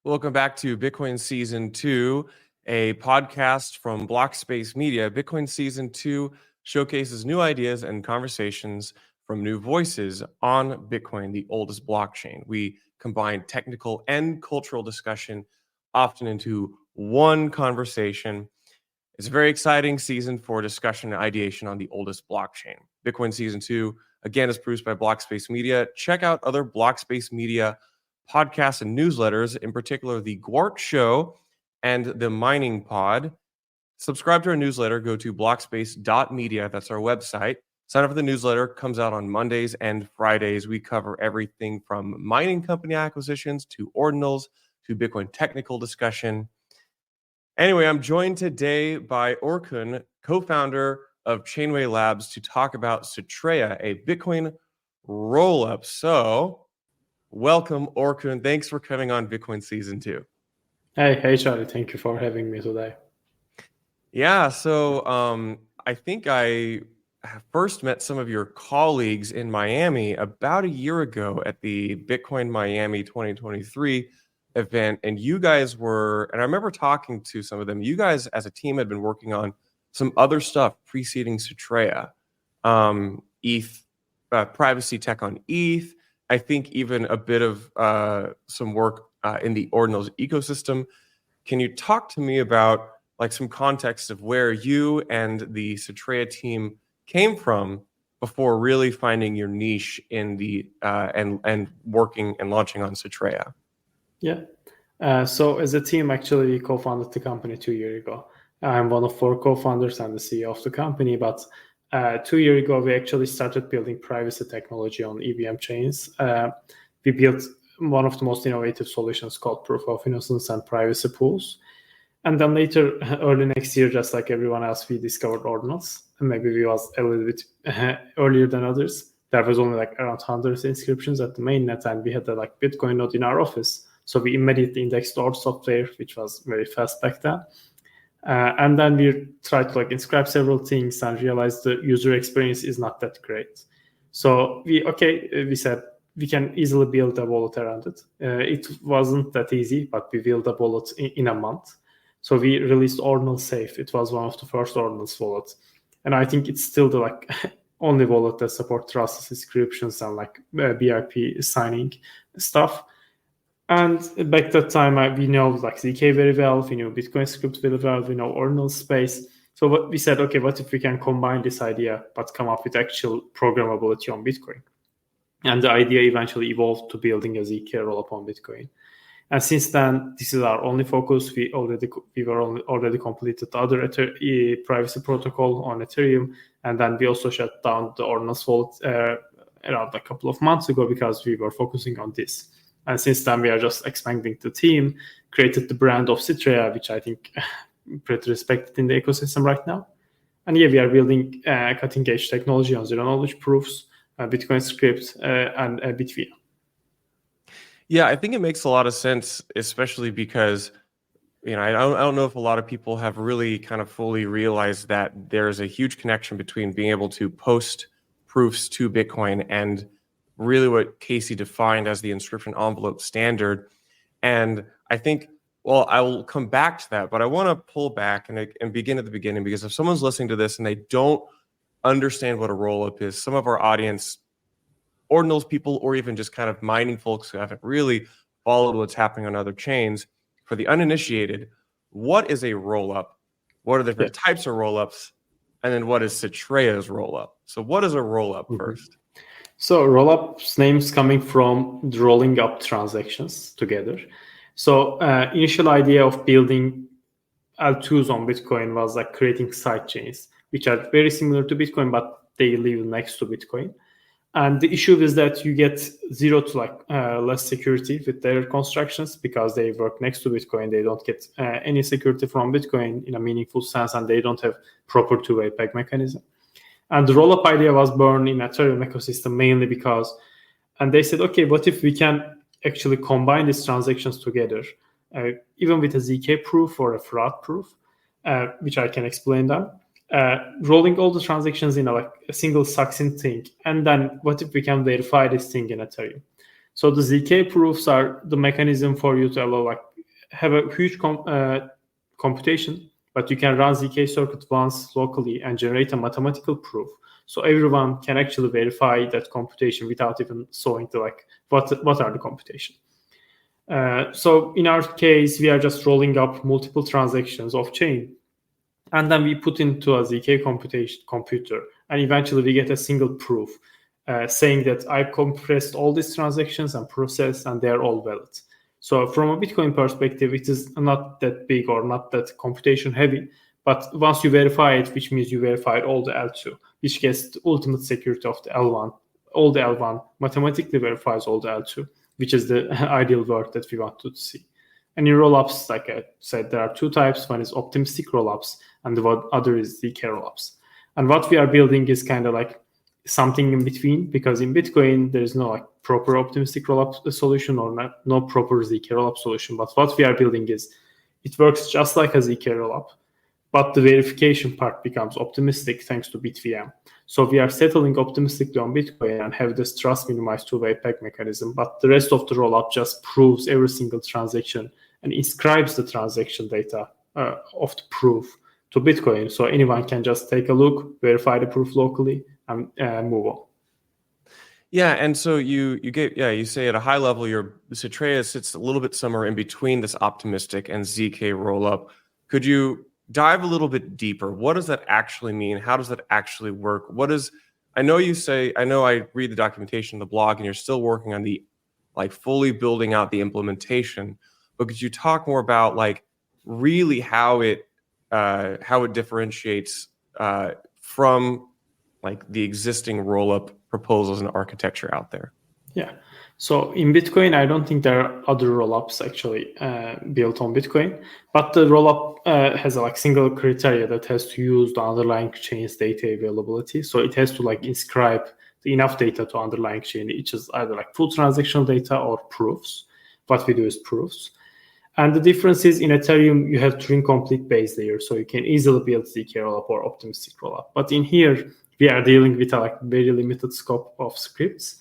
Welcome back to Bitcoin Season 2, a podcast from Blockspace Media. Bitcoin Season 2 showcases new ideas and conversations from new voices on Bitcoin, the oldest blockchain. We combine technical and cultural discussion often into one conversation. It's a very exciting season for discussion and ideation on the oldest blockchain. Bitcoin Season 2, again, is produced by Blockspace Media. Check out other Blockspace Media podcasts and newsletters, in particular the Gwart Show and the Mining Pod. Subscribe to our newsletter. Go to blockspace.media. That's our website. Sign up for the newsletter. Comes out on Mondays and Fridays. We cover everything from mining company acquisitions to Ordinals to Bitcoin technical discussion. Anyway, I'm joined today by Orkun, co-founder of Chainway Labs, to talk about Citrea, a Bitcoin rollup. So, welcome, Orkun. Thanks for coming on Bitcoin Season 2. Hey, Charlie. Thank you for having me today. Yeah, so I think I first met some of your colleagues in Miami about a year ago at the Bitcoin Miami 2023 event, and you guys were, and I remember talking to some of them, you guys as a team had been working on some other stuff preceding Citrea, ETH, privacy tech on ETH, I think even a bit of some work in the Ordinals ecosystem. Can you talk to me about like some context of where you and the Citrea team came from before really finding your niche in the and working and launching on Citrea? Yeah. So as a team, actually, we co-founded the company 2 years ago. I'm one of 4 co-founders and the CEO of the company. But 2 years ago, we actually started building privacy technology on EVM chains. We built one of the most innovative solutions called proof of innocence and privacy pools. And then later, early next year, just like everyone else, we discovered Ordinals. And maybe we was a little bit earlier than others. There was only like around 100 inscriptions at the mainnet, and we had the like Bitcoin node in our office. So we immediately indexed our software, which was very fast back then. And then we tried to like inscribe several things and realized the user experience is not that great. So we said we can easily build a wallet around it. It wasn't that easy, but we built a wallet in a month. So we released Ordinal Safe. It was one of the first Ordinals wallets. And I think it's still the like only wallet that supports trustless inscriptions and like BIP signing stuff. And back that time, we know like ZK very well, we know Bitcoin script very well, we know Ordinal space. So what we said, okay, what if we can combine this idea but come up with actual programmability on Bitcoin? And the idea eventually evolved to building a ZK rollup on Bitcoin. And since then, this is our only focus. We already completed the other privacy protocol on Ethereum, and then we also shut down the Ordinals wallet around a couple of months ago because we were focusing on this. And since then, we are just expanding the team, created the brand of Citrea, which I think pretty respected in the ecosystem right now. And yeah, we are building cutting-edge technology on zero-knowledge proofs, Bitcoin script, and BitVM. Yeah, I think it makes a lot of sense, especially because, you know, I don't know if a lot of people have really kind of fully realized that there's a huge connection between being able to post proofs to Bitcoin and really what Casey defined as the inscription envelope standard. And I think, well, I will come back to that, but I want to pull back and begin at the beginning, because if someone's listening to this and they don't understand what a rollup is, some of our audience, Ordinals people, or even just kind of mining folks who haven't really followed what's happening on other chains, for the uninitiated, what is a rollup? What are the different types of rollups? And then what is Citrea's rollup? So what is a rollup first? So rollup's name's coming from the rolling up transactions together. So initial idea of building L2s on Bitcoin was like creating side chains, which are very similar to Bitcoin, but they live next to Bitcoin. And the issue is that you get zero to like less security with their constructions because they work next to Bitcoin. They don't get any security from Bitcoin in a meaningful sense, and they don't have proper two-way peg mechanism. And the rollup idea was born in Ethereum ecosystem mainly because, and they said, okay, what if we can actually combine these transactions together, even with a ZK proof or a fraud proof, which I can explain them, rolling all the transactions in a single succinct thing. And then what if we can verify this thing in Ethereum? So the ZK proofs are the mechanism for you to allow like have a huge computation, but you can run ZK circuit once locally and generate a mathematical proof. So everyone can actually verify that computation without even showing the what are the computation. So in our case, we are just rolling up multiple transactions off chain, and then we put into a ZK computer, and eventually we get a single proof saying that I compressed all these transactions and processed, and they are all valid. So from a Bitcoin perspective, it is not that big or not that computation heavy. But once you verify it, which means you verified all the L2, which gets the ultimate security of the L1. All the L1 mathematically verifies all the L2, which is the ideal work that we want to see. And in rollups, like I said, there are two types. One is optimistic rollups, and the other is ZK rollups. And what we are building is kind of like something in between, because in Bitcoin, there is no proper optimistic rollup solution or no proper ZK rollup solution. But what we are building is, it works just like a ZK rollup, but the verification part becomes optimistic thanks to BitVM. So we are settling optimistically on Bitcoin and have this trust minimized two-way peg mechanism, but the rest of the rollup just proves every single transaction and inscribes the transaction data of the proof to Bitcoin. So anyone can just take a look, verify the proof locally, and move on. Yeah, and so you say at a high level, your Citrea sits a little bit somewhere in between this optimistic and ZK rollup. Could you dive a little bit deeper? What does that actually mean? How does that actually work? I know I read the documentation in the blog, and you're still working on the fully building out the implementation, but could you talk more about really how it differentiates from the existing rollup proposals and architecture out there? Yeah. So in Bitcoin, I don't think there are other rollups actually built on Bitcoin, but the rollup has a single criteria that has to use the underlying chain's data availability. So it has to inscribe enough data to underlying chain, which is either full transactional data or proofs. What we do is proofs. And the difference is in Ethereum, you have Turing-complete base layer, so you can easily build ZK rollup or optimistic rollup. But in here, we are dealing with a very limited scope of scripts.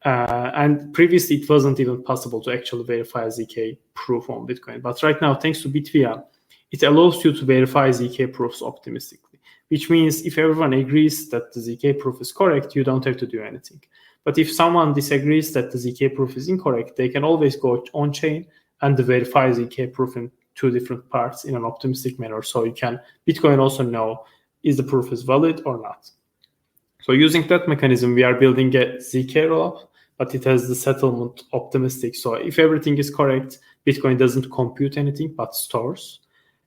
And previously, it wasn't even possible to actually verify a ZK proof on Bitcoin. But right now, thanks to BitVM, it allows you to verify ZK proofs optimistically, which means if everyone agrees that the ZK proof is correct, you don't have to do anything. But if someone disagrees that the ZK proof is incorrect, they can always go on-chain and verify ZK proof in two different parts in an optimistic manner. So Bitcoin also know is the proof is valid or not. So using that mechanism, we are building a ZK rollup, but it has the settlement optimistic. So if everything is correct, Bitcoin doesn't compute anything, but stores.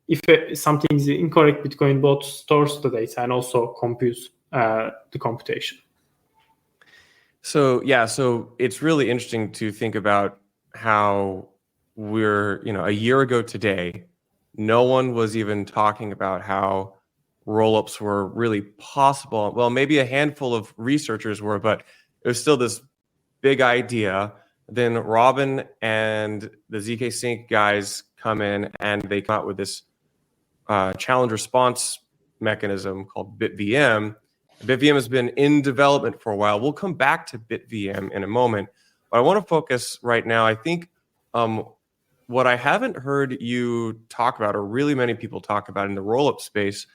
If something is incorrect, Bitcoin both stores the data and also computes the computation. So it's really interesting to think about how we're, a year ago today, no one was even talking about how rollups were really possible. Well, maybe a handful of researchers were, but it was still this big idea. Then Robin and the ZK Sync guys come in and they come out with this challenge response mechanism called BitVM. BitVM has been in development for a while. We'll come back to BitVM in a moment, but I want to focus right now. I think what I haven't heard you talk about, or really many people talk about in the rollup space,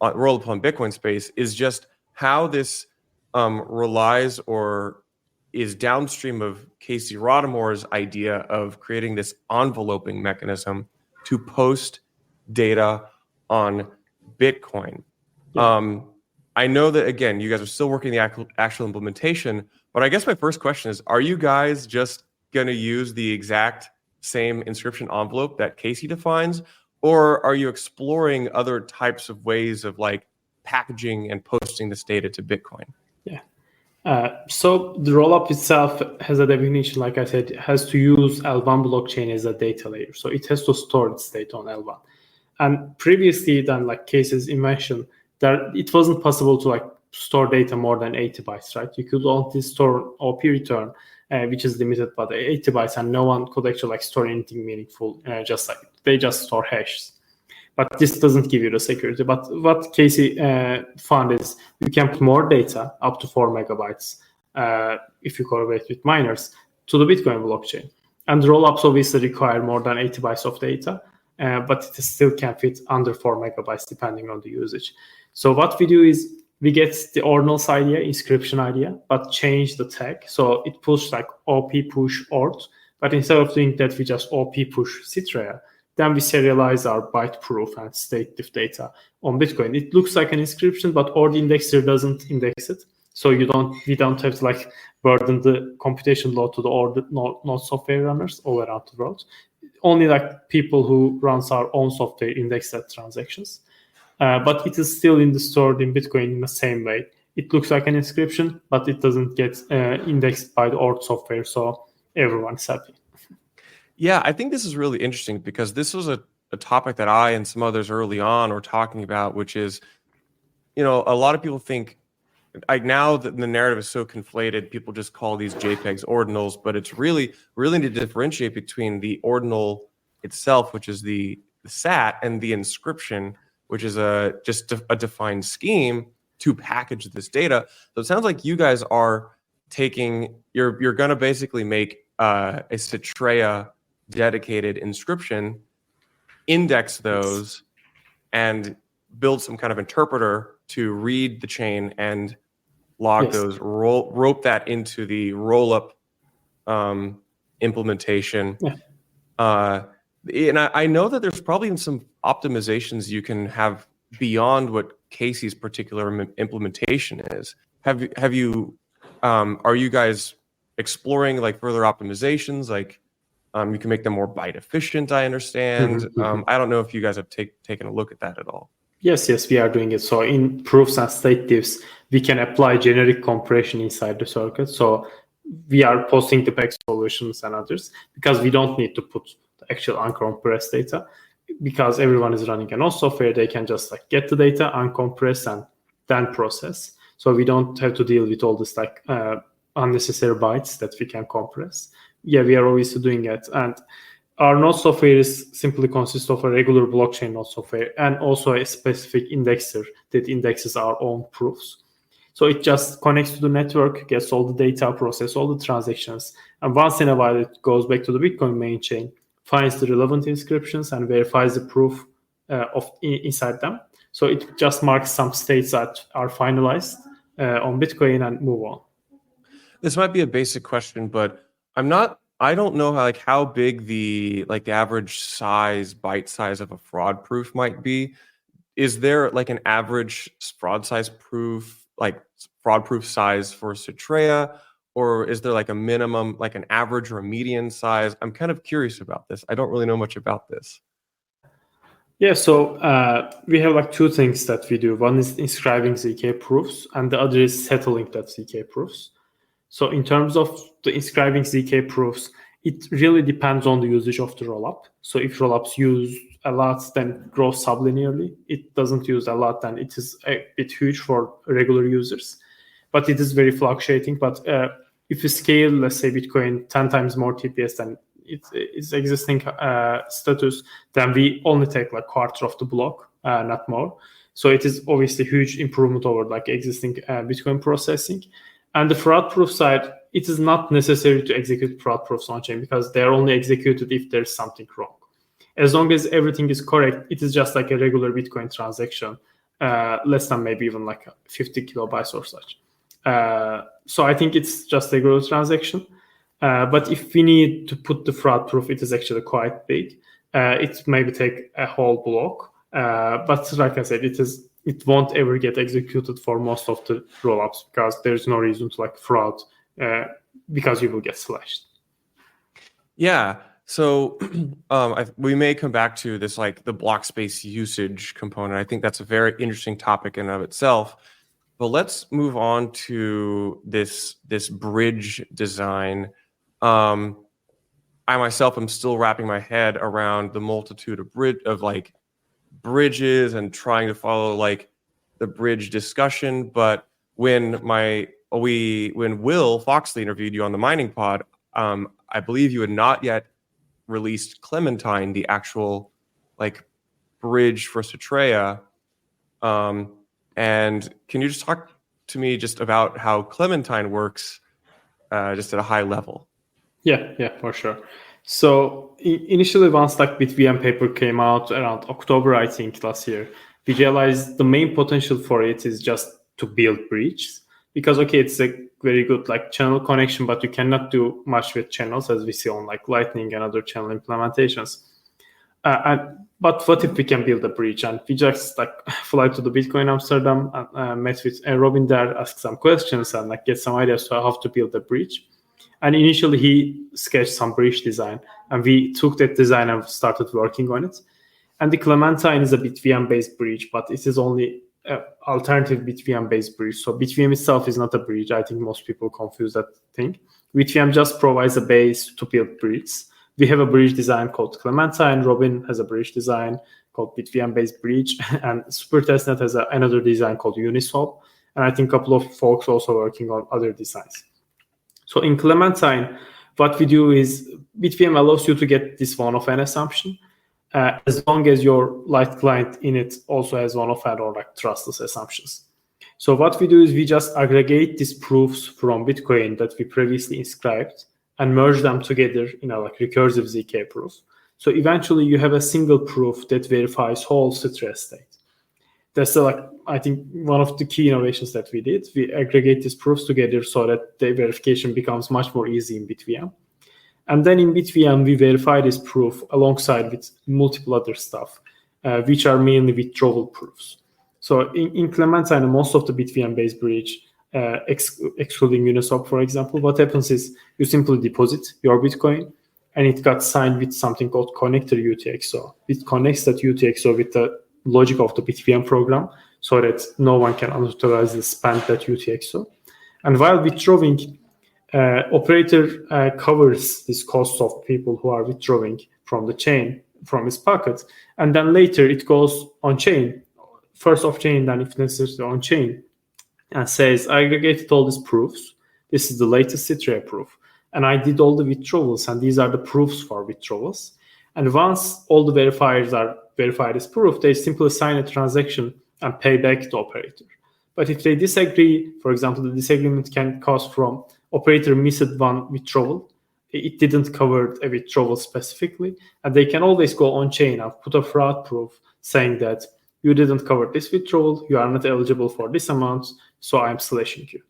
rollup on Bitcoin space, is just how this relies or is downstream of Casey Rodamore's idea of creating this enveloping mechanism to post data on Bitcoin. Yeah. I know that, again, you guys are still working the actual implementation, but I guess my first question is, are you guys just going to use the exact same inscription envelope that Casey defines, or are you exploring other types of ways of packaging and posting this data to Bitcoin? Yeah. So the rollup itself has a definition, like I said, it has to use L1 blockchain as a data layer. So it has to store its data on L1. And previously, then Casey's invention, that it wasn't possible to store data more than 80 bytes, right? You could only store OP return, which is limited by the 80 bytes, and no one could actually store anything meaningful. They just store hashes. But this doesn't give you the security. But what Casey found is you can put more data, up to 4 megabytes, if you correlate with miners, to the Bitcoin blockchain. And rollups obviously require more than 80 bytes of data, but it still can fit under 4 megabytes depending on the usage. So what we do is we get the ordinals idea, inscription idea, but change the tag. So it pushes like OP push ort, but instead of doing that, we just OP push Citrea. Then we serialize our byte proof and state diff data on Bitcoin. It looks like an inscription, but Ord indexer doesn't index it. So we don't have to like burden the computation load to the Ord node software runners all around the world. Only like people who runs our own software index that transactions. But it is still stored in Bitcoin in the same way. It looks like an inscription, but it doesn't get indexed by the Ord software, so everyone's happy. Yeah, I think this is really interesting because this was a topic that I and some others early on were talking about, which is, a lot of people think, like now that the narrative is so conflated, people just call these JPEGs ordinals, but it's really need to differentiate between the ordinal itself, which is the SAT, and the inscription, which is just a defined scheme to package this data. So it sounds like you guys are you're going to basically make a Citrea dedicated inscription, index those, and build some kind of interpreter to read the chain and log those, rope that into the Rollup implementation. And I know that there's probably some optimizations you can have beyond what Casey's particular implementation is. Are you guys exploring like further optimizations? Like you can make them more byte efficient, I understand. I don't know if you guys have taken a look at that at all. Yes, we are doing it. So in proofs and state diffs, we can apply generic compression inside the circuit. So we are posting the back solutions and others because we don't need to put the actual uncompressed data, because everyone is running a node software. They can just like get the data, uncompress, and then process. So we don't have to deal with all this like unnecessary bytes that we can compress. Yeah, we are always doing it. And our node software simply consists of a regular blockchain node software and also a specific indexer that indexes our own proofs. So it just connects to the network, gets all the data, processes all the transactions, and once in a while it goes back to the Bitcoin main chain, finds the relevant inscriptions, and verifies the proof inside them. So it just marks some states that are finalized on Bitcoin and move on. This might be a basic question, but I don't know how big the average byte size of a fraud proof might be. Is there like an average fraud proof size for Citrea, or is there like a minimum, like an average or a median size? I'm kind of curious about this. I don't really know much about this. Yeah, so we have like two things that we do. One is inscribing ZK proofs, and the other is settling that ZK proofs. So in terms of the inscribing ZK proofs, it really depends on the usage of the rollup. So if rollups use a lot, then it grows sublinearly. It doesn't use a lot, then it is a bit huge for regular users. But it is very fluctuating. But if you scale, let's say, Bitcoin 10 times more TPS than its existing status, then we only take like quarter of the block, not more. So it is obviously a huge improvement over like existing Bitcoin processing. And the fraud proof side, it is not necessary to execute fraud proofs on chain because they're only executed if there's something wrong. As long as everything is correct, it is just like a regular Bitcoin transaction, less than maybe even like 50 kilobytes or such. So I think it's just a regular transaction. But if we need to put the fraud proof, it is actually quite big. It maybe take a whole block. But like I said, it won't ever get executed for most of the rollups because there's no reason to like fraud because you will get slashed. Yeah. So we may come back to this, like the Blockspace usage component. I think that's a very interesting topic in and of itself. But let's move on to this bridge design. I myself am still wrapping my head around the multitude of bridges and trying to follow like the bridge discussion. But when Will Foxley interviewed you on the Mining Pod, I believe you had not yet released Clementine, the actual like bridge for Citrea. And can you just talk to me just about how Clementine works, just at a high level? Yeah, for sure. So initially, once like BitVM paper came out around October, I think last year, we realized the main potential for it is just to build bridges, because okay, it's a very good like channel connection, but you cannot do much with channels as we see on like Lightning and other channel implementations. But what if we can build a bridge? And we just like fly to the Bitcoin Amsterdam and met with Robin there, ask some questions and like get some ideas to how to build a bridge. And initially he sketched some bridge design, and we took that design and started working on it. And the Clementine is a BitVM based bridge, but it is only an alternative BitVM based bridge. So BitVM itself is not a bridge. I think most people confuse that thing. BitVM just provides a base to build bridges. We have a bridge design called Clementine. Robin has a bridge design called BitVM based bridge, and SuperTestnet has another design called Uniswap. And I think a couple of folks also working on other designs. So in Clementine, what we do is BitVM allows you to get this one-of-n assumption, as long as your light client in it also has one-of-n or like trustless assumptions. So what we do is we just aggregate these proofs from Bitcoin that we previously inscribed and merge them together in a like recursive ZK proof. So eventually you have a single proof that verifies whole Citrea state. That's I think one of the key innovations that we did. We aggregate these proofs together so that the verification becomes much more easy in BitVM. And then in BitVM, we verify this proof alongside with multiple other stuff, which are mainly withdrawal proofs. So in Clementine, most of the BitVM-based bridge, excluding Uniswap, for example, what happens is you simply deposit your Bitcoin, and it got signed with something called connector UTXO. It connects that UTXO with the logic of the BitVM program so that no one can unauthorizedly spend that UTXO. And while withdrawing, operator covers this cost of people who are withdrawing from the chain, from his pocket, and then later it goes on chain, first off chain, then if necessary on chain, and says, I aggregated all these proofs. This is the latest Citrea proof. And I did all the withdrawals, and these are the proofs for withdrawals. And once all the verifiers are verified as proof, they simply sign a transaction and pay back the operator. But if they disagree, for example, the disagreement can cause from operator missed one withdrawal. It didn't cover a withdrawal specifically, and they can always go on chain and put a fraud proof saying that you didn't cover this withdrawal, you are not eligible for this amount, so I'm slashing you.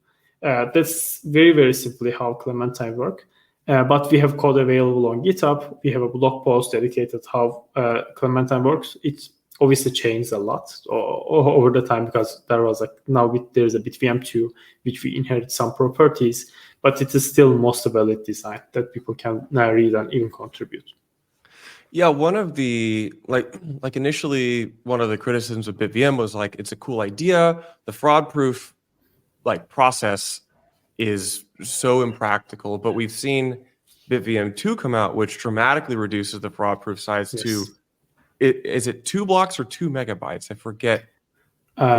That's very, very simply how Clementine works. But we have code available on GitHub. We have a blog post dedicated how Clementine works. It obviously changed a lot over the time, because there was there's a BitVM 2, which we inherit some properties, but it is still most valid design that people can now read and even contribute. Yeah, one of the like initially one of the criticisms of BitVM was like it's a cool idea. The fraud proof process is so impractical, but we've seen BitVM 2 come out, which dramatically reduces the fraud proof size to is it 2 blocks or 2 megabytes? I forget.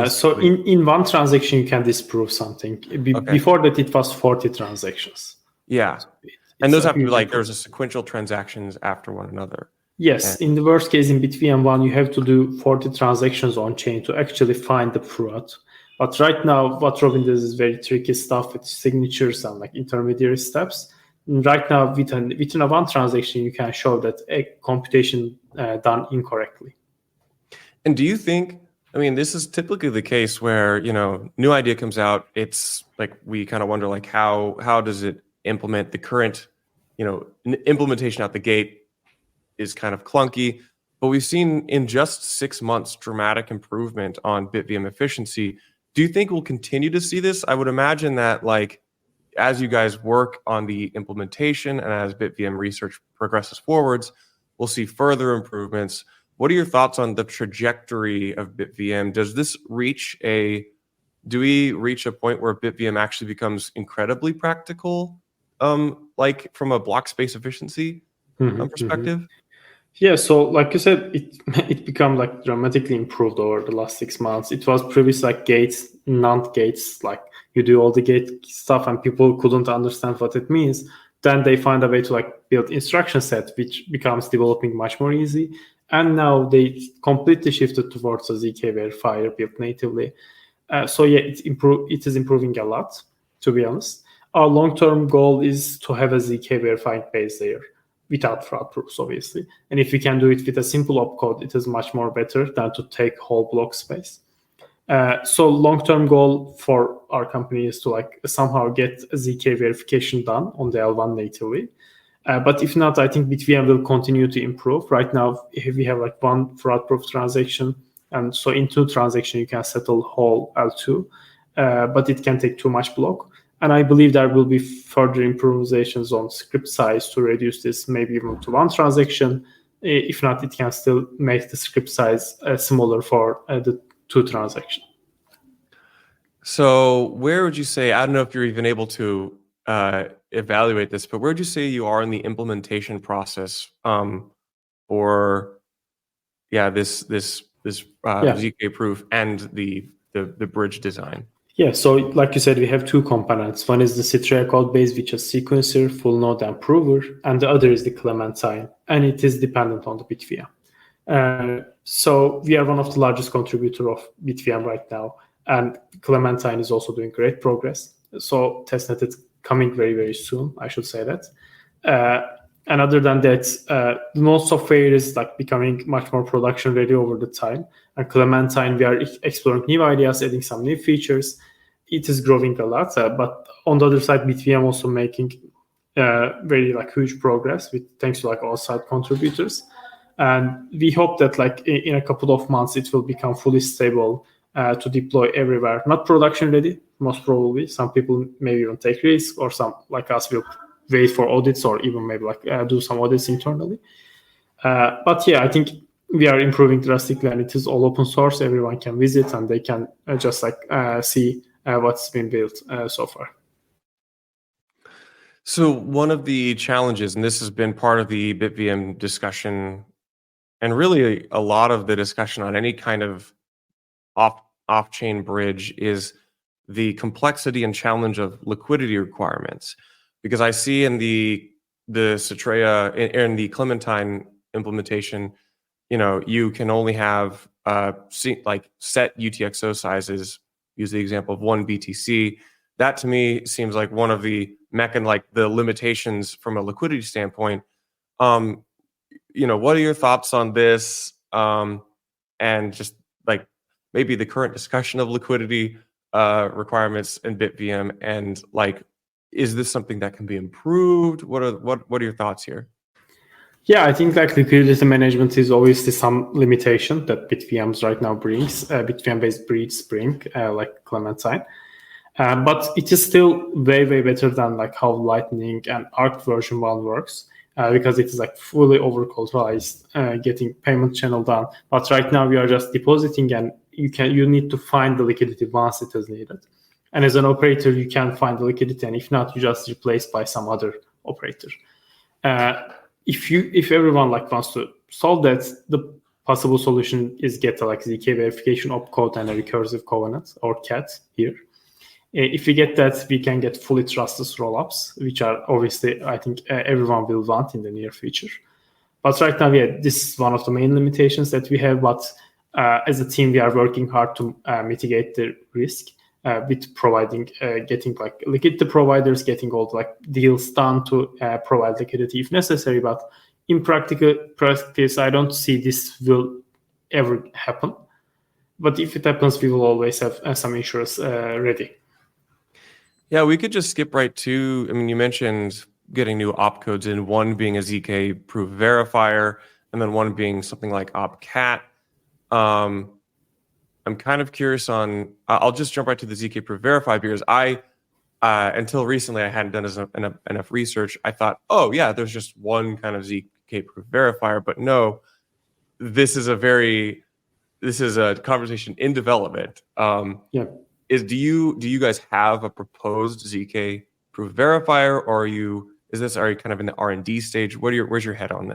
So in one transaction you can disprove something. Before that it was 40 transactions. Yeah, so and those have to be there's a sequential transactions after one another. Yes, in the worst case in BitVM 1 you have to do 40 transactions on chain to actually find the fraud. But right now, what Robin does is very tricky stuff with signatures and intermediary steps. And right now, within a one transaction, you can show that a computation done incorrectly. And do you think? I mean, this is typically the case where new idea comes out. It's we kind of wonder how does it implement the current implementation out the gate is kind of clunky. But we've seen in just 6 months dramatic improvement on BitVM efficiency. Do you think we'll continue to see this? I would imagine that as you guys work on the implementation and as BitVM research progresses forwards, we'll see further improvements. What are your thoughts on the trajectory of BitVM? Do we reach a point where BitVM actually becomes incredibly practical, from a block space efficiency perspective? Mm-hmm. Yeah, so like you said, it become dramatically improved over the last 6 months. It was previously gates, non-gates, you do all the gate stuff and people couldn't understand what it means. Then they find a way to build instruction set, which becomes developing much more easy. And now they completely shifted towards a ZK verifier built natively. So yeah, it is improving a lot, to be honest. Our long-term goal is to have a ZK verifying base layer. without fraud proofs, obviously. And if we can do it with a simple opcode, it is much more better than to take whole block space. So long-term goal for our company is to like somehow get ZK verification done on the L1 natively. But if not, I think BitVM will continue to improve. Right now, we have like one fraud-proof transaction, and so in 2 transactions you can settle whole L2, but it can take too much block. And I believe there will be further improvisations on script size to reduce this, maybe even to 1 transaction. If not, it can still make the script size smaller for the 2 transactions. So where would you say, I don't know if you're even able to evaluate this, but where would you say you are in the implementation process for this ZK proof and the bridge design? Yeah, so like you said, we have 2 components. One is the Citrea code base, which is sequencer, full node, and prover, and the other is the Clementine, and it is dependent on the BitVM. So we are one of the largest contributor of BitVM right now, and Clementine is also doing great progress. So testnet is coming very, very soon, I should say that. And other than that, the node software is like becoming much more production ready over the time. And Clementine, we are exploring new ideas, adding some new features. It is growing a lot, but on the other side, BitVM also making very like huge progress with thanks to like all side contributors. And we hope that like in a couple of months, it will become fully stable to deploy everywhere. Not production ready, most probably. Some people maybe even take risks, or some like us will wait for audits, or even maybe like do some audits internally. But yeah, I think we are improving drastically, and it is all open source. Everyone can visit, and they can just like see what's been built so far. So one of the challenges, and this has been part of the BitVM discussion, and really a lot of the discussion on any kind of off-chain bridge, is the complexity and challenge of liquidity requirements. Because I see in the Citrea, in the Clementine implementation, you can only have set UTXO sizes. Use the example of 1 BTC. That to me seems like one of the the limitations from a liquidity standpoint. What are your thoughts on this? And just like maybe the current discussion of liquidity requirements in BitVM, and like, is this something that can be improved? What are your thoughts here? Yeah, I think like liquidity management is obviously some limitation that BitVMs right now brings. BitVM-based bridges bring, like Clementine, but it is still way, way better than like how Lightning and Arc version 1 works, because it is like fully over-collateralized, getting payment channel done. But right now we are just depositing, and you need to find the liquidity once it is needed. And as an operator, you can find the liquidity, and if not, you just replace by some other operator. If everyone like wants to solve that, the possible solution is get a like ZK verification opcode and a recursive covenant, or CAT here. If we get that, we can get fully trusted rollups, which are obviously I think everyone will want in the near future. But right now, this is one of the main limitations that we have. But as a team, we are working hard to mitigate the risk. With providing, getting like liquidity providers, getting all the, like deals done to provide liquidity if necessary. But in practice, I don't see this will ever happen. But if it happens, we will always have some insurance ready. Yeah, we could just skip right to, you mentioned getting new opcodes in, one being a ZK proof verifier, and then one being something like opcat. I'm kind of curious on, I'll just jump right to the ZK proof verify, because until recently, I hadn't done enough research. I thought, oh yeah, there's just one kind of ZK proof verifier, but no, this is a conversation in development. Yeah. Do you guys have a proposed ZK proof verifier, or are you kind of in the R&D stage? Where's your head on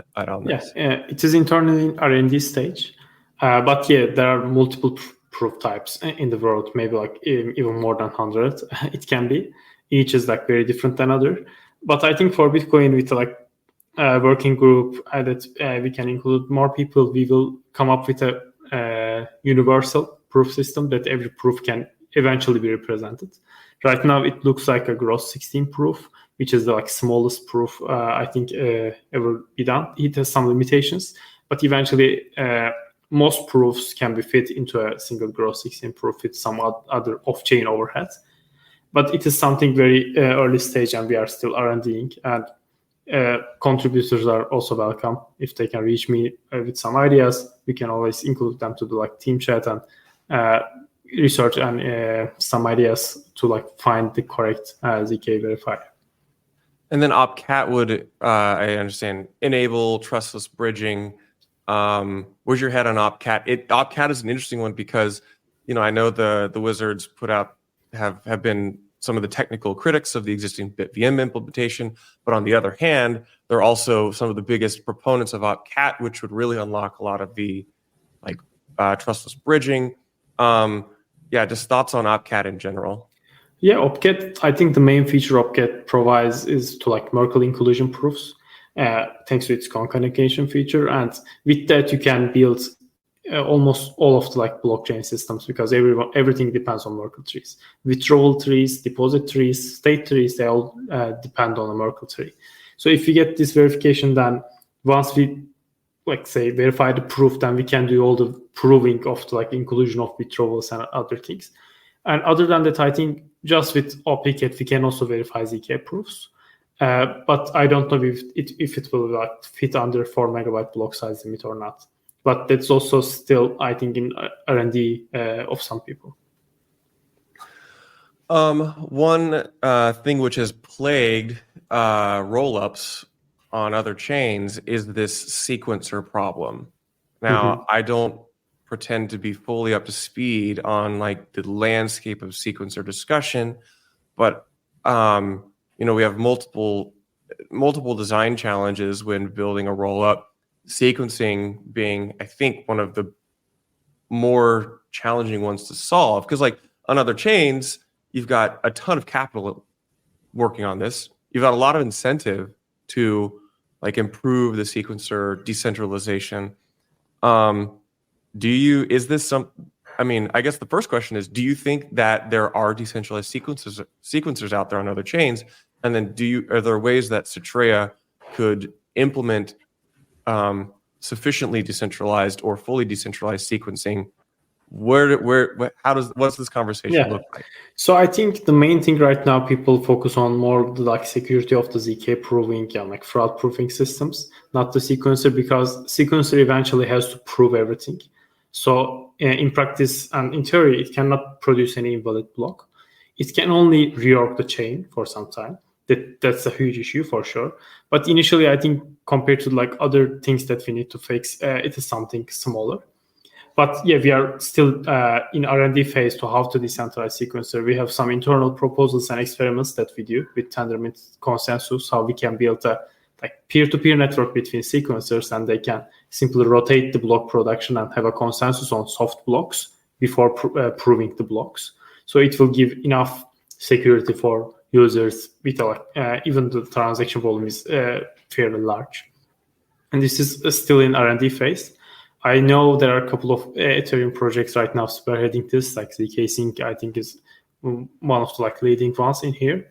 this? Yeah, it is internally in R&D stage, but yeah, there are multiple proof types in the world, maybe like even more than 100 it can be. Each is like very different than other. But I think for Bitcoin, with like a working group that we can include more people, we will come up with a universal proof system that every proof can eventually be represented. Right now, it looks like a gross 16 proof, which is the like smallest proof I think ever be done. It has some limitations, but eventually most proofs can be fit into a single gross 16 proof with some other off-chain overhead. But it is something very early stage, and we are still R&Ding, and contributors are also welcome. If they can reach me with some ideas, we can always include them to the like team chat and research and some ideas to like find the correct ZK verifier. And then OpCat would, I understand, enable trustless bridging. Where's your head on OpCat? OpCat is an interesting one because, I know the wizards have been some of the technical critics of the existing BitVM implementation, but on the other hand, they're also some of the biggest proponents of OpCat, which would really unlock a lot of the like trustless bridging. Just thoughts on OpCat in general. Yeah, OpCat, I think the main feature OpCat provides is to like Merkle inclusion proofs, thanks to its concatenation feature. And with that, you can build almost all of the like blockchain systems because everything depends on Merkle trees. Withdrawal trees, deposit trees, state trees, they all depend on a Merkle tree. So if you get this verification, then once we like say verify the proof, then we can do all the proving of the like inclusion of withdrawals and other things. And other than that, I think just with OpCat we can also verify ZK proofs. But I don't know if it will like fit under 4 megabyte block size limit or not. But that's also still, I think, in R&D of some people. One thing which has plagued rollups on other chains is this sequencer problem. Now, I don't pretend to be fully up to speed on like the landscape of sequencer discussion, but we have multiple design challenges when building a rollup. Sequencing being, I think, one of the more challenging ones to solve, because like on other chains, you've got a ton of capital working on this. You've got a lot of incentive to like improve the sequencer decentralization. I guess the first question is, do you think that there are decentralized sequencers out there on other chains? And then are there ways that Citrea could implement sufficiently decentralized or fully decentralized sequencing? What's this conversation look like? So I think the main thing right now, people focus on more the like security of the ZK proving and like fraud proofing systems, not the sequencer, because sequencer eventually has to prove everything. So in practice and in theory, it cannot produce any invalid block. It can only reorg the chain for some time. That's a huge issue for sure. But initially, I think compared to like other things that we need to fix, it is something smaller. But yeah, we are still in R&D phase to how to decentralize sequencer. We have some internal proposals and experiments that we do with Tendermint consensus, how we can build a like peer-to-peer network between sequencers, and they can simply rotate the block production and have a consensus on soft blocks before proving the blocks. So it will give enough security for users with even the transaction volume is fairly large. And this is still in R&D phase. I know there are a couple of Ethereum projects right now spearheading this, like ZK Sync, I think is one of the like leading ones in here.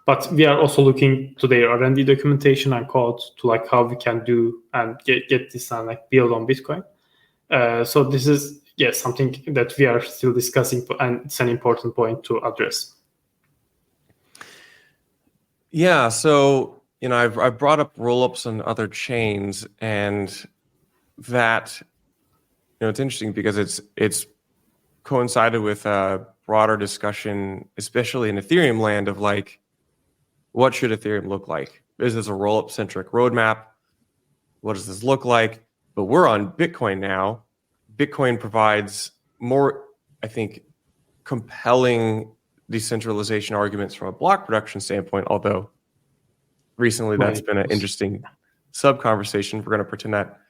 But we are also looking to their R&D documentation and code to like how we can do and get this and like build on Bitcoin. So this is something that we are still discussing, and it's an important point to address. Yeah, so I've brought up rollups on other chains, and that it's interesting because it's coincided with a broader discussion, especially in Ethereum land, of like, what should Ethereum look like? Is this a rollup centric roadmap? What does this look like? But we're on Bitcoin now. Bitcoin provides more, I think, compelling decentralization arguments from a block production standpoint, although recently that's been an interesting sub conversation. We're going to pretend that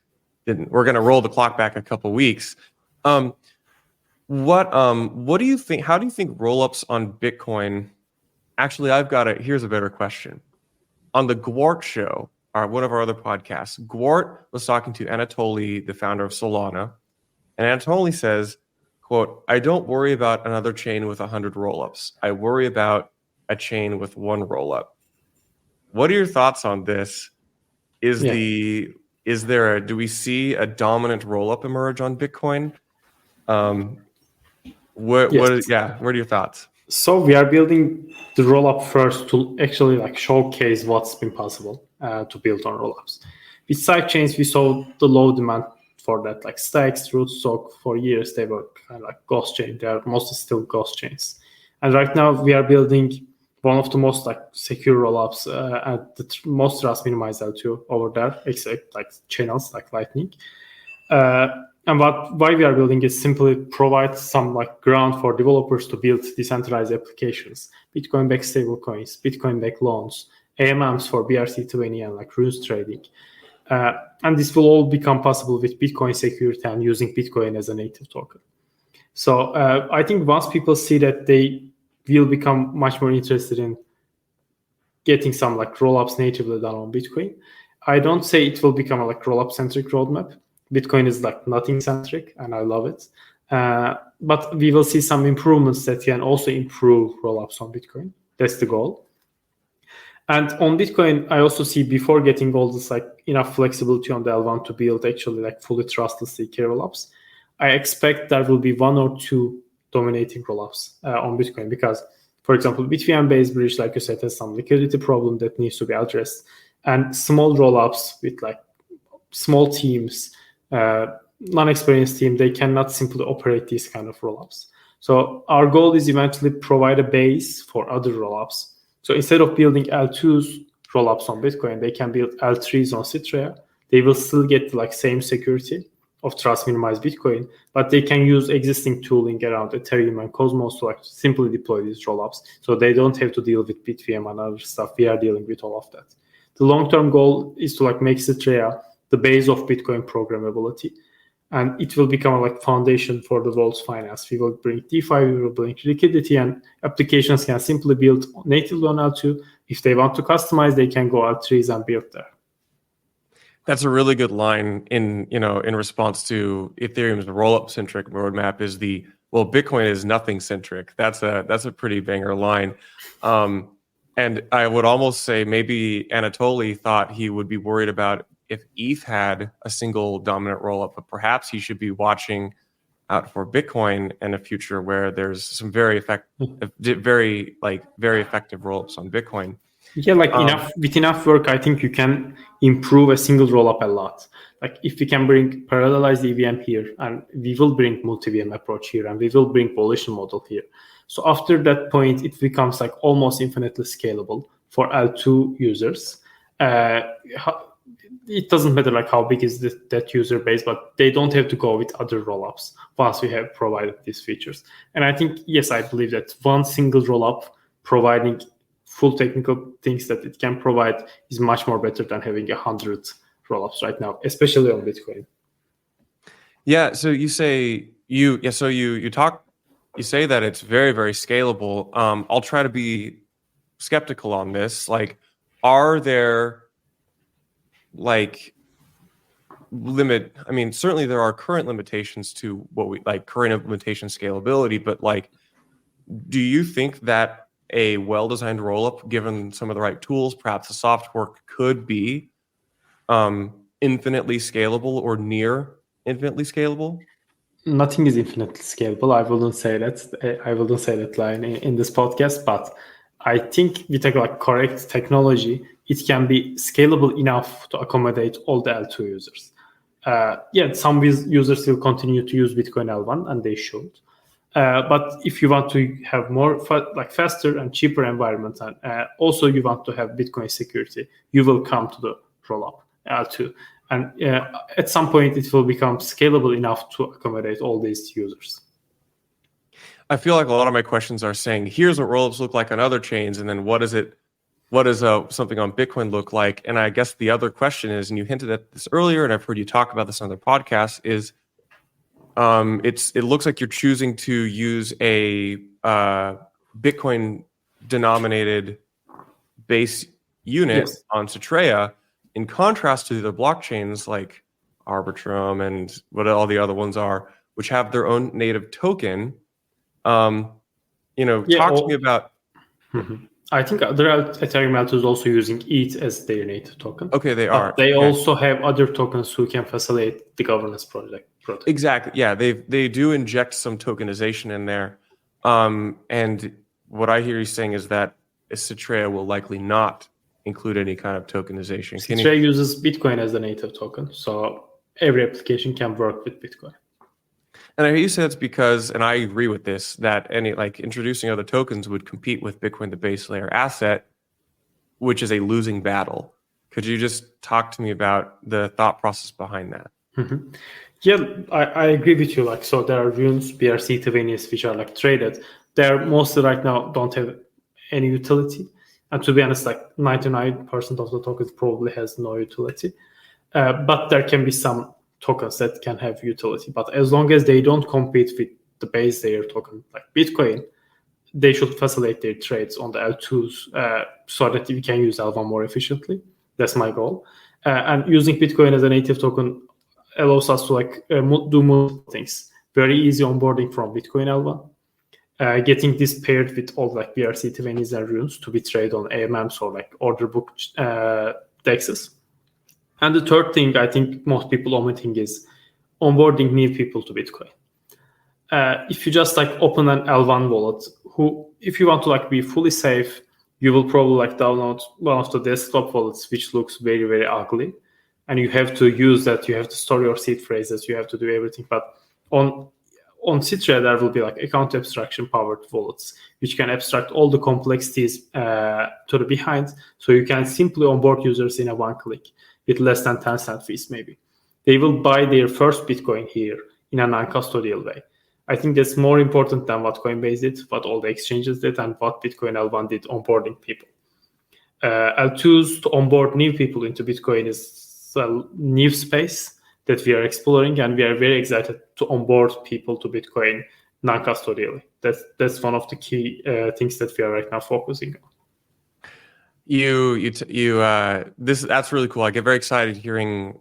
didn't. We're going to roll the clock back a couple weeks. What do you think? How do you think rollups on Bitcoin? Actually, here's a better question. On the Gwart show, one of our other podcasts, Gwart was talking to Anatoly, the founder of Solana, and Anatoly says, quote, "I don't worry about another chain with 100 rollups. I worry about a chain with one rollup." What are your thoughts on this? Do we see a dominant rollup emerge on Bitcoin? What are your thoughts? So we are building the rollup first to actually like showcase what's been possible to build on rollups. With sidechains, we saw the low demand for that, like Stacks, Rootstock. For years they were kind of like ghost chain. They are mostly still ghost chains, and right now we are building one of the most like secure rollups and the most trust minimized L2 over there, except like channels like Lightning. And why we are building is simply provide some like ground for developers to build decentralized applications, Bitcoin-backed stablecoins, Bitcoin-backed loans, AMMs for BRC20 and like runes trading. And this will all become possible with Bitcoin security and using Bitcoin as a native token. So I think once people see that, they will become much more interested in getting some like rollups natively done on Bitcoin. I don't say it will become a like rollup centric roadmap. Bitcoin is like nothing centric, and I love it. But we will see some improvements that can also improve rollups on Bitcoin. That's the goal. And on Bitcoin, I also see, before getting all this like enough flexibility on the L1 to build actually like fully trustless ZK rollups, I expect there will be one or two dominating rollups on Bitcoin, because, for example, BitVM based bridge, like you said, has some liquidity problem that needs to be addressed, and small rollups with like small teams, non-experienced team, they cannot simply operate these kind of rollups. So our goal is eventually provide a base for other rollups. So instead of building L2s rollups on Bitcoin, they can build L3s on Citrea. They will still get like same security of trust minimized Bitcoin, but they can use existing tooling around Ethereum and Cosmos to like simply deploy these rollups. So they don't have to deal with BitVM and other stuff. We are dealing with all of that. The long-term goal is to like make Citrea the base of Bitcoin programmability, and it will become a like foundation for the world's finance. We will bring DeFi, we will bring liquidity, and applications can simply build natively on L2. If they want to customize, they can go L3s and build there. That's a really good line in response to Ethereum's rollup centric roadmap is Bitcoin is nothing centric. That's a pretty banger line. And I would almost say maybe Anatoly thought he would be worried about if ETH had a single dominant rollup, but perhaps he should be watching out for Bitcoin in a future where there's some very effective rollups on Bitcoin. Yeah, like with enough work, I think you can improve a single rollup a lot. Like if we can bring parallelized EVM here, and we will bring multi-VM approach here, and we will bring volition model here. So after that point, it becomes like almost infinitely scalable for L2 users. It doesn't matter like how big is that user base, but they don't have to go with other rollups once we have provided these features. And I think, yes, I believe that one single rollup providing full technical things that it can provide is much more better than having 100 rollups right now, especially on Bitcoin. Yeah. So you say you say that it's very, very scalable. I'll try to be skeptical on this. Like, are there certainly there are current limitations to what we like current implementation scalability, but like, do you think that a well-designed rollup, given some of the right tools, perhaps the soft work, could be infinitely scalable or near infinitely scalable? Nothing is infinitely scalable. I wouldn't say that. I wouldn't say that line in this podcast, but I think with like correct technology, it can be scalable enough to accommodate all the L2 users. Some users will continue to use Bitcoin L1, and they should. But if you want to have more faster and cheaper environment, and also you want to have Bitcoin security, you will come to the rollup L2. And at some point, it will become scalable enough to accommodate all these users. I feel like a lot of my questions are saying, here's what rollups look like on other chains, and then what does something on Bitcoin look like? And I guess the other question is, and you hinted at this earlier, and I've heard you talk about this on other podcasts, is it looks like you're choosing to use a Bitcoin denominated base unit on Citrea, in contrast to the blockchains like Arbitrum and what all the other ones are, which have their own native token. Talk to me about. I think other Ethereum L2s also using ETH as their native token. Okay, they are. They also have other tokens who can facilitate the governance project. Exactly. Yeah, they do inject some tokenization in there. And what I hear you saying is that Citrea will likely not include any kind of tokenization. Citrea uses Bitcoin as the native token, so every application can work with Bitcoin. And I hear you say that's because, and I agree with this, that any introducing other tokens would compete with Bitcoin, the base layer asset, which is a losing battle. Could you just talk to me about the thought process behind that? Mm-hmm. Yeah, I agree with you. So there are runes, BRC20s, which are traded. They're mostly right now don't have any utility. And to be honest, 99% of the tokens probably has no utility. But there can be some tokens that can have utility. But as long as they don't compete with the base layer token like Bitcoin, they should facilitate their trades on the L2s so that we can use L1 more efficiently. That's my goal. And using Bitcoin as a native token allows us to do multiple things. Very easy onboarding from Bitcoin L1. Getting this paired with all BRC20s and runes to be traded on AMMs or order book dexes. And the third thing I think most people omitting is onboarding new people to Bitcoin. If you just open an L1 wallet, if you want to be fully safe, you will probably download one of the desktop wallets which looks very, very ugly. And you have to use that. You have to store your seed phrases. You have to do everything. But on Citrea, there will be account abstraction powered wallets, which can abstract all the complexities to the behind. So you can simply onboard users in a one click with less than 10 cent fees, maybe. They will buy their first Bitcoin here in a non-custodial way. I think that's more important than what Coinbase did, what all the exchanges did, and what Bitcoin L1 did onboarding people. L2s to onboard new people into Bitcoin is a new space that we are exploring, and we are very excited to onboard people to Bitcoin non-custodially. That's one of the key things that we are right now focusing on. That's really cool. I get very excited hearing,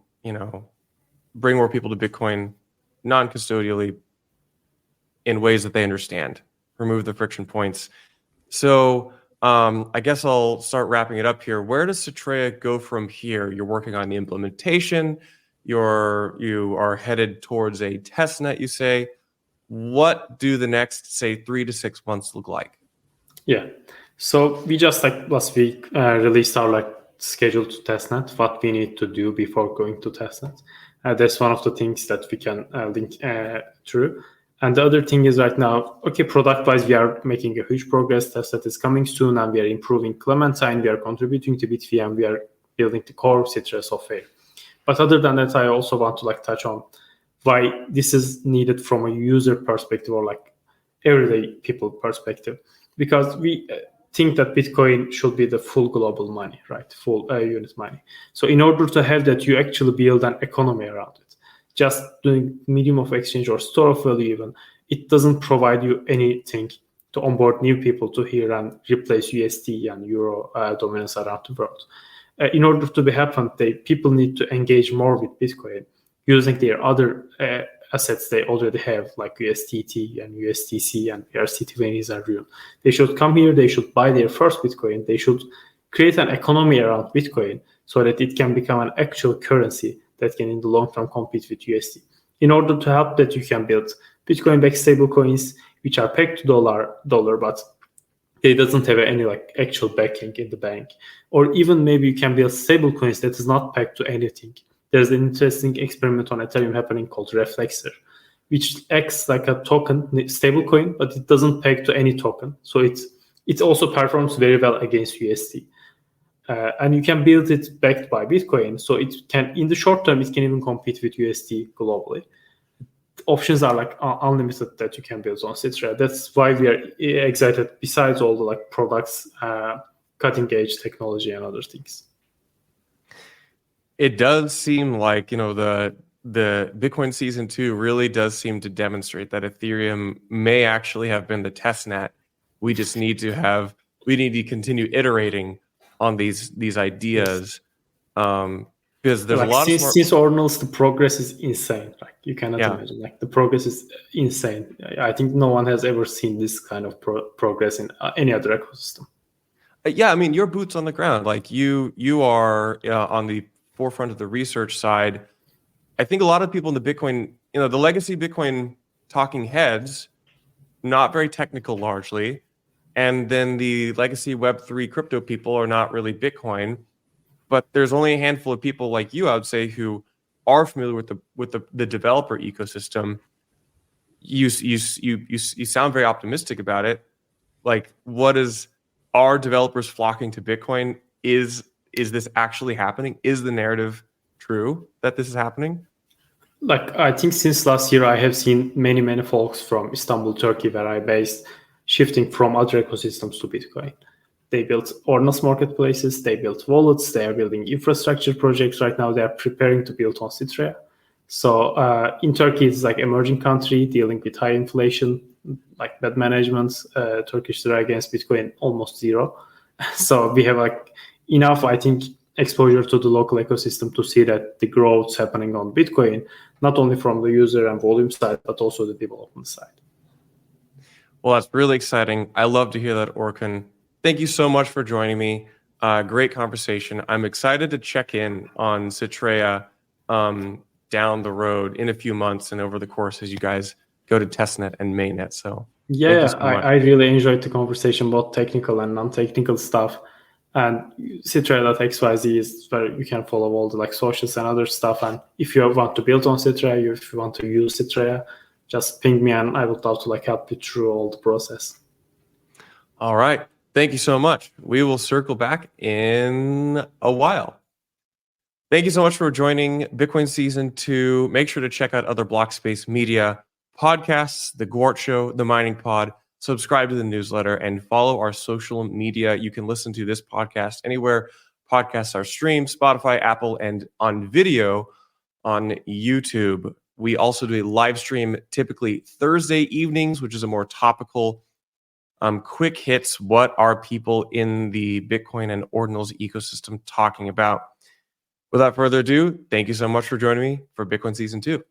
bring more people to Bitcoin non-custodially in ways that they understand, remove the friction points. So I guess I'll start wrapping it up here. Where does Citrea go from here? You're working on the implementation. You are headed towards a testnet, you say. What do the next, say, 3 to 6 months look like? Yeah. So we just last week released our schedule to testnet, what we need to do before going to testnet. That's one of the things that we can link through. And the other thing is right now, product-wise, we are making a huge progress. Testnet is coming soon, and we are improving Clementine. We are contributing to BitVM. We are building the core Citrea software. But other than that, I also want to touch on why this is needed from a user perspective or everyday people perspective. Because we think that Bitcoin should be the full global money, right? Full unit money. So in order to have that, you actually build an economy around it. Just doing medium of exchange or store of value even, it doesn't provide you anything to onboard new people to here and replace USD and Euro dominance around the world. In order to be happen, people need to engage more with Bitcoin using their other assets they already have, like USDT and USDC and BRC20s and Rune. They should come here, they should buy their first Bitcoin, they should create an economy around Bitcoin so that it can become an actual currency that can in the long term compete with USD. In order to help that, you can build Bitcoin-backed stablecoins, which are pegged to dollar, but they doesn't have any actual backing in the bank. Or even maybe you can build stablecoins that is not pegged to anything. There's an interesting experiment on Ethereum happening called Reflexer, which acts like a token stablecoin, but it doesn't peg to any token. So it also performs very well against USD. And you can build it backed by Bitcoin. So it can, in the short term, it can even compete with USD globally. Options are unlimited that you can build on Citrea. That's why we are excited, besides all the products, cutting edge technology and other things. It does seem like, the Bitcoin season 2 really does seem to demonstrate that Ethereum may actually have been the test net. We just need to continue iterating on these ideas. Because there's like a lot since, of smart. since Ordinals, the progress is insane. Like you cannot Yeah. imagine. Like the progress is insane. I think no one has ever seen this kind of progress in any other ecosystem. Yeah, I mean, your boots on the ground. Like you are on the forefront of the research side. I think a lot of people in the Bitcoin, the legacy Bitcoin talking heads, not very technical largely, and then the legacy Web3 crypto people are not really Bitcoin. But there's only a handful of people like you, I would say, who are familiar with the developer ecosystem. You sound very optimistic about it. Like, are developers flocking to Bitcoin? Is this actually happening? Is the narrative true that this is happening? Like I think since last year, I have seen many folks from Istanbul, Turkey, where I based, shifting from other ecosystems to Bitcoin. They built Ordinals marketplaces, they built wallets, they are building infrastructure projects right now. They are preparing to build on Citrea. So in Turkey, it's like emerging country dealing with high inflation, like bad management. Turkish lira against Bitcoin almost zero. So we have like enough, I think, exposure to the local ecosystem to see that the growth's happening on Bitcoin, not only from the user and volume side, but also the development side. Well, that's really exciting. I love to hear that, Orkun. Thank you so much for joining me. Great conversation. I'm excited to check in on Citrea down the road in a few months and over the course as you guys go to testnet and mainnet. So yeah, I really enjoyed the conversation, both technical and non-technical stuff. And Citrea.xyz is where you can follow all the like socials and other stuff. And if you want to build on Citrea, if you want to use Citrea, just ping me and I would love to like help you through all the process. All right. Thank you so much. We will circle back in a while. Thank you so much for joining Bitcoin Season 2. Make sure to check out other Blockspace Media podcasts, The Gwart Show, The Mining Pod. Subscribe to the newsletter and follow our social media. You can listen to this podcast anywhere podcasts are streamed, Spotify, Apple, and on video on YouTube. We also do a live stream typically Thursday evenings, which is a more topical quick hits. What are people in the Bitcoin and Ordinals ecosystem talking about? Without further ado, thank you so much for joining me for Bitcoin Season 2.